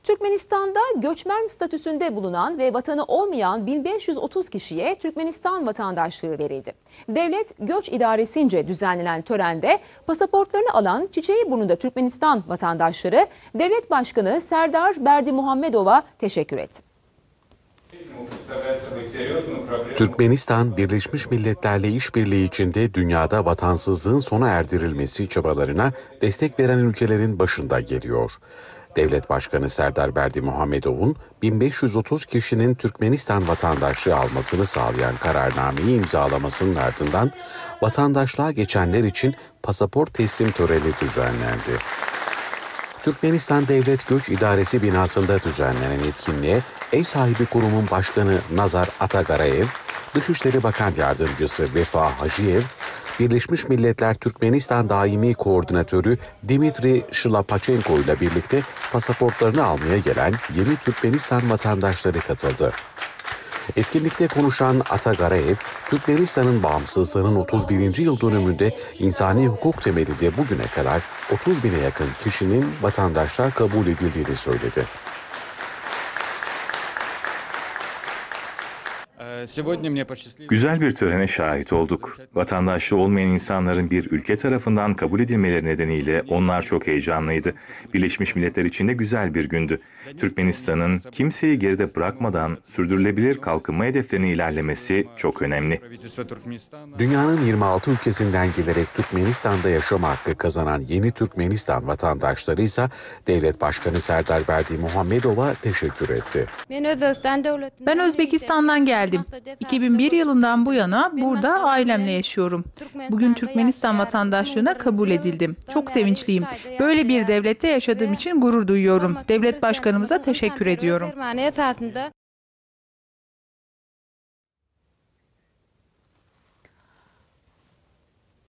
Türkmenistan'da göçmen statüsünde bulunan ve vatanı olmayan 1530 kişiye Türkmenistan vatandaşlığı verildi. Devlet Göç İdaresi'nce düzenlenen törende pasaportlarını alan Çiçeğiburnu'nda Türkmenistan vatandaşları Devlet Başkanı Serdar Berdimuhamedov'a teşekkür etti. Türkmenistan, Birleşmiş Milletler'le işbirliği içinde dünyada vatansızlığın sona erdirilmesi çabalarına destek veren ülkelerin başında geliyor. Devlet Başkanı Serdar Berdimuhamedov'un 1530 kişinin Türkmenistan vatandaşlığı almasını sağlayan kararnameyi imzalamasının ardından vatandaşlığa geçenler için pasaport teslim töreni düzenlendi. Türkmenistan Devlet Göç İdaresi binasında düzenlenen etkinliğe ev sahibi kurumun başkanı Nazar Atagarayev, Dışişleri Bakan Yardımcısı Vefa Hacıyev, Birleşmiş Milletler Türkmenistan Daimi Koordinatörü Dimitri Şlapachenko ile birlikte pasaportlarını almaya gelen yeni Türkmenistan vatandaşları katıldı. Etkinlikte konuşan Atagarayev, Türkmenistan'ın bağımsızlığının 31. yıl dönümünde insani hukuk temelinde bugüne kadar 30 bine yakın kişinin vatandaşlığa kabul edildiğini söyledi. Güzel bir törene şahit olduk. Vatandaşlığı olmayan insanların bir ülke tarafından kabul edilmeleri nedeniyle onlar çok heyecanlıydı. Birleşmiş Milletler için de güzel bir gündü. Türkmenistan'ın kimseyi geride bırakmadan sürdürülebilir kalkınma hedeflerine ilerlemesi çok önemli. Dünyanın 26 ülkesinden gelerek Türkmenistan'da yaşama hakkı kazanan yeni Türkmenistan vatandaşları ise Devlet Başkanı Serdar Berdimuhamedov'a teşekkür etti. Ben Özbekistan'dan geldim. 2001 yılından bu yana burada ailemle yaşıyorum. Bugün Türkmenistan vatandaşlığına kabul edildim. Çok sevinçliyim. Böyle bir devlette yaşadığım için gurur duyuyorum. Devlet başkanımıza teşekkür ediyorum.